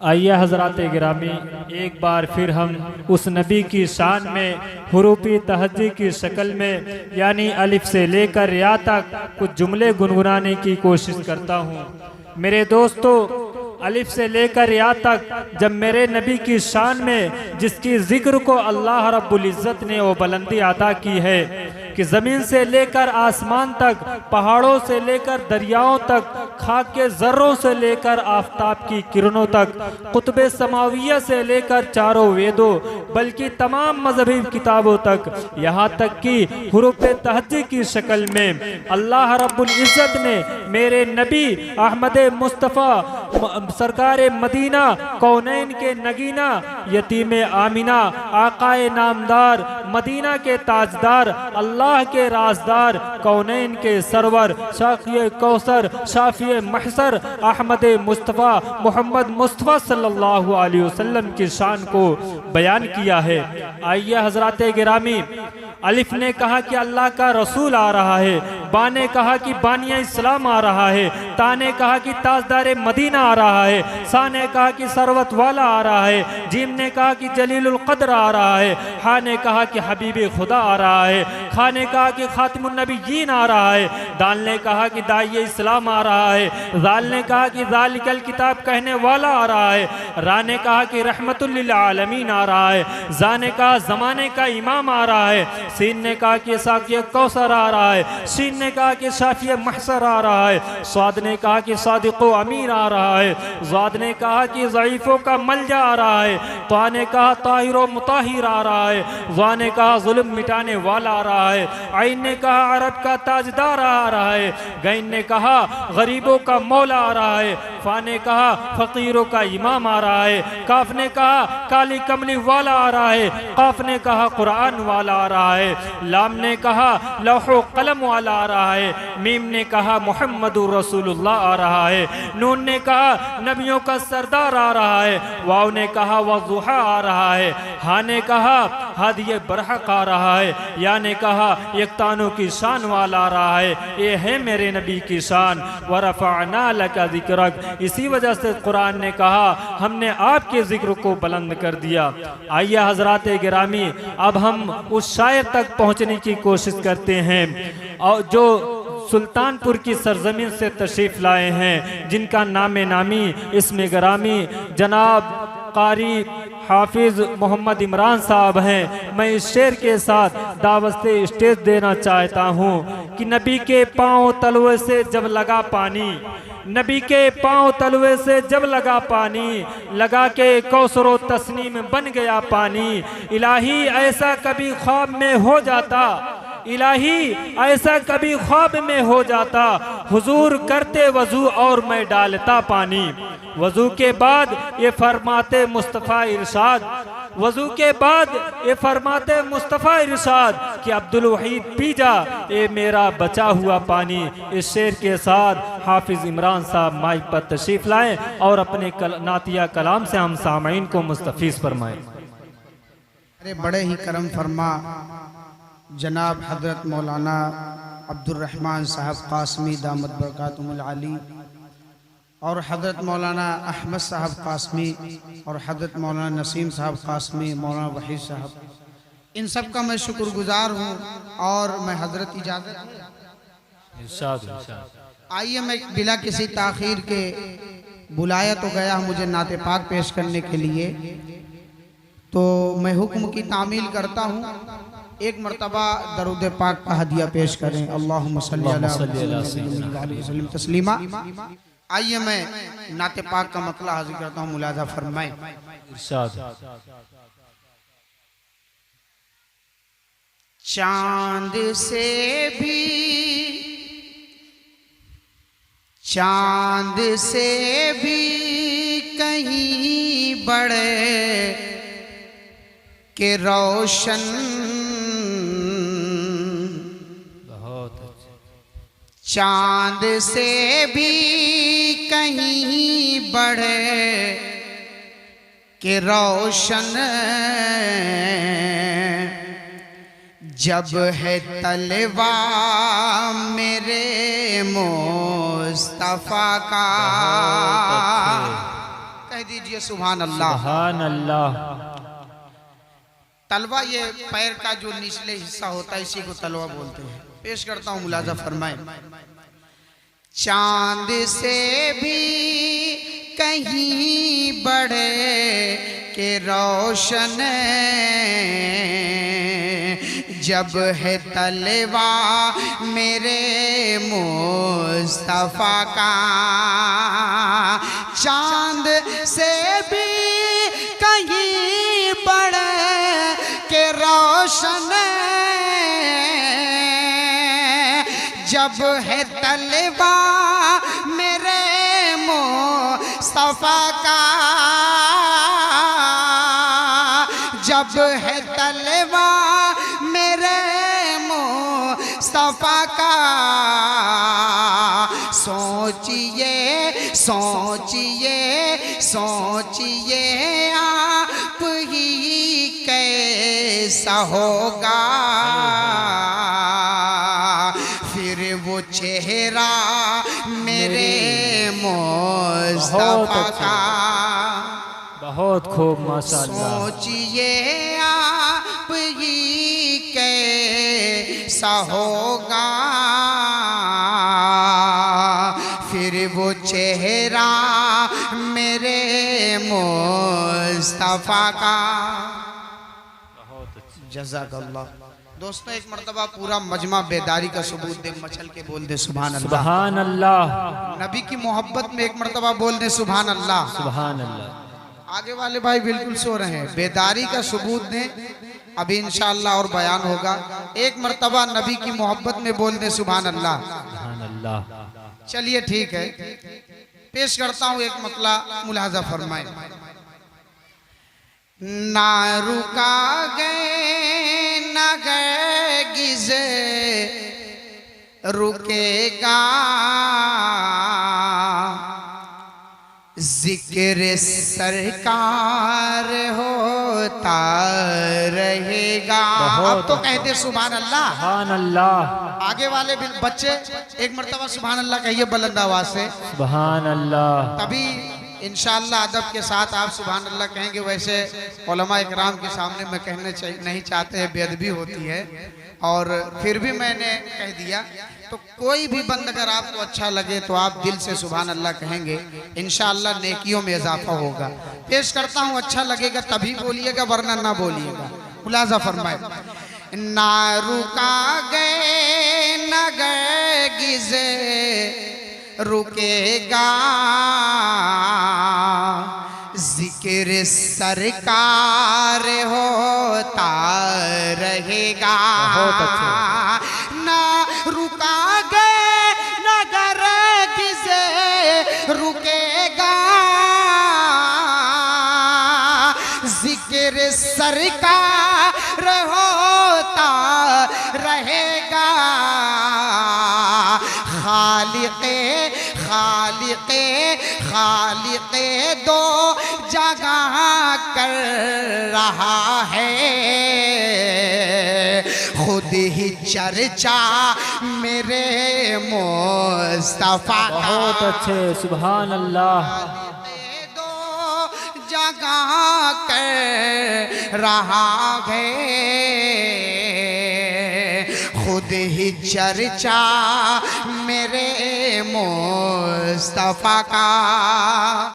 आइए हज़रात गिरामी, एक बार फिर हम उस नबी की शान में हुरूफ़ी तहज्जी की शक्ल में यानी अलिफ से लेकर या तक कुछ जुमले गुनगुनाने की कोशिश करता हूँ। मेरे दोस्तों, अलिफ से लेकर या तक जब मेरे नबी की शान में जिसकी जिक्र को अल्लाह रब्बुल इज़्ज़त ने वो बुलंदी अता की है कि ज़मीन से लेकर आसमान तक, पहाड़ों से लेकर दरियाओं तक, खाक के ज़र्रों से लेकर आफताब की किरणों तक, कुतुब समाविया से लेकर चारों वेदों बल्कि तमाम मजहबी किताबों तक, यहाँ तक कि हुरूफ़ तहज्जी की शक्ल में अल्लाह रब्बुल इज़्ज़त ने मेरे नबी अहमद मुस्तफ़ा सरकार मदीना, कौनैन के नगीना, यतीम आमिना, आकाए नामदार, मदीना के ताजदार, अल्लाह के राजदार, कौनैन के सरवर, शाफ़िए कौसर, शाफ़िए महसर, अहमद मुस्तफ़ा मोहम्मद मुस्तफ़ा सल्लल्लाहु अलैहि वसल्लम की शान को बयान किया है। आइए हज़रात गिरामी, अलिफ ने कहा कि अल्लाह का रसूल आ रहा है, बा ने कहा कि बानिया इस्लाम आ रहा है, ता ने कहा कि ताजदार मदीना आ रहा है, सा ने कहा कि सरवत वाला आ रहा है, जीम ने कहा कि जलीलुल क़द्र आ रहा है, हा ने कहा कि हबीब खुदा आ रहा है, खा ने कहा कि खातिमुन नबिय्यीन आ रहा है, दाल ने कहा कि दाई इस्लाम आ रहा है, जाल ने कहा कि ज़ालिकल किताब कहने वाला आ रहा है, रा ने कहा कि रहमतुल लिल आलमीन आ रहा है, जा ने कहा ज़माने का इमाम आ रहा है, सीन ने कहा कि साक़िए कौसर आ रहा है, शीन ने कहा कि शाफ़िए महसर आ रहा है, स्वाद ने कहा कि सादिक़ो अमीर आ रहा है, ज़ाद ने कहा कि ज़ईफ़ों का मलजा आ रहा है, ता ने कहा ताहिरो मुताहिर आ रहा है, ज़ा ने कहा ज़ुल्म मिटाने वाला आ रहा है, आइन ने कहा अरब का ताजदार आ रहा है, गैन ने कहा गरीबों का मौला आ रहा है, फा ने कहा फ़कीरों का इमाम आ रहा है, काफ ने कहा काली कमली वाला आ रहा है, काफ ने कहा कुरान वाला आ रहा है, लाम ने कहा लौहो कलम वाला आ रहा है, मीम ने कहा मुहम्मदुर रसूलुल्लाह आ रहा है, नून ने कहा नबियों का सरदार आ रहा है, वाव ने कहा वज़ुहा आ रहा है, हा ने कहा हादिये बरहक आ रहा है, या ने कहा यकतानों की शान वाला आ रहा है। ये है मेरे नबी की शान। वरफ़अना लका ज़िक्रक, इसी वजह से कुरान ने कहा हमने आपके जिक्र को बुलंद कर दिया। आइए हज़रात गिरामी, अब हम उस शायर तक पहुँचने की कोशिश करते हैं और जो सुल्तानपुर की सरजमीन से तशरीफ़ लाए हैं, जिनका नामे नामी इसमें गरामी जनाब कारी हाफिज़ मोहम्मद इमरान साहब हैं। मैं इस शेर के साथ दावत से स्टेज देना चाहता हूँ कि नबी के पाँव तलवे से जब लगा पानी, नबी के पाँव तलवे से जब लगा पानी, लगा के कौसरो तस्नीम बन गया पानी, इलाही ऐसा कभी ख्वाब में हो जाता, इलाही ऐसा कभी ख्वाब में हो जाता, हुजूर करते वजू और मैं डालता पानी, वजू के बाद ये फरमाते मुस्तफ़ा इरशाद, वजू के बाद ये फरमाते मुस्तफ़ा इरशाद कि अब्दुल वहीद पी जा ये मेरा बचा हुआ पानी। इस शेर के साथ हाफिज़ इमरान साहब माइक पर तशरीफ़ लाएं और अपने नातिया कलाम से हम सामईन को मुस्तफ़ीज़ फरमाएं। अरे बड़े ही करम फरमा जनाब हजरत मौलाना अब्दुर्रहमान साहब कासमी दामत बरकातुहुल आली और हजरत मौलाना अहमद साहब कासमी और हजरत मौलाना नसीम साहब कासमी, मौलाना वहीद साहब, इन सब का मैं शुक्रगुजार हूँ। और मैं हजरत इजाज़त, आइए मैं बिला किसी ताख़ीर के बुलाया तो गया मुझे नाते पाक पेश करने के लिए, तो मैं हुक्म की तामील करता हूँ। एक मरतबा दरूद पाक का हदिया पेश करें। अल्लाहुम्मा सल्ली अला वसल्लम तस्लीमा। आइए मैं नाते पाक का मतला हाजिर करता हूँ, मुलाजा फरमाएं। चांद से भी कहीं बड़े के रोशन, चांद से भी कहीं बढ़े के रोशन, जब है तलवा मेरे मुस्तफा का, कह दीजिए सुभान अल्लाह। सुभान अल्लाह। तलवा ये पैर का जो निचले हिस्सा होता है इसी को तलवा बोलते हैं। पेश करता हूँ, मुलाजा फरमाए। चांद से भी कहीं बढ़े के रोशन जब है तलवा मेरे मुस्तफा का, चांद से भी कहीं बढ़े के रोशन जब है तलवा मेरे मुस्तफा का, जब है तलवा मेरे मुस्तफा का। सोचिए सोचिए सोचिए आप ही कैसा होगा फिर वो चेहरा मेरे मुस्तफा का। बहुत खूब माशाअल्लाह। सोचिए आप ही कैसा होगा फिर वो चेहरा मेरे मुस्तफा का। जज़ाकल्लाह। दोस्तों एक मर्तबा पूरा मजमा बेदारी का सबूत दे, मचल के बोल दे सुभान अल्लाह। सुभान अल्लाह। नबी की मोहब्बत में एक मर्तबा बोल दे सुभान अल्लाह। सुभान अल्लाह। आगे वाले भाई बिल्कुल सो रहे हैं, बेदारी का सबूत दें, अभी इंशाअल्लाह और बयान होगा। एक मर्तबा नबी की मोहब्बत में बोल दे सुभान अल्लाह। सुभान अल्लाह। चलिए ठीक है, पेश करता हूँ एक मतला, मुलाजा फरमाए। ना रुका गए ना गए गिज़े रुकेगा जिक्र सरकार होता रहेगा। अब तो कहते सुभान अल्लाह। सुभान अल्लाह। आगे वाले बच्चे एक मर्तबा सुभान अल्लाह कहिए बुलंद आवाज से। सुभान अल्लाह। तभी इंशाअल्लाह अदब के साथ आप सुभान अल्लाह कहेंगे। वैसे उलमा इकराम के सामने मैं कहने नहीं चाहते हैं, बेअदबी होती है, और फिर भी मैंने कह दिया। तो कोई भी बंद अगर आपको अच्छा लगे तो आप दिल से सुभान अल्लाह कहेंगे, इंशाअल्लाह नेकियों में इजाफा होगा। पेश करता हूँ, अच्छा लगेगा तभी बोलिएगा वरना ना बोलिएगा। मुलाजा फरमाए। ना रुका गए ना गए गिज़े रुकेगा जिक्र सरकार होता रहेगा। ना रुका गए नगर किसे रुकेगा जिक्र सरकार होता रहेगा। खालिक़े खालिक़े खालिक़े दो जगह कर रहा है खुद ही चर्चा मेरे मुस्तफा। बहुत अच्छे, सुभान अल्लाह। दो जगह कर रहा है खुद ही चर्चा मेरे मुस्तफा का।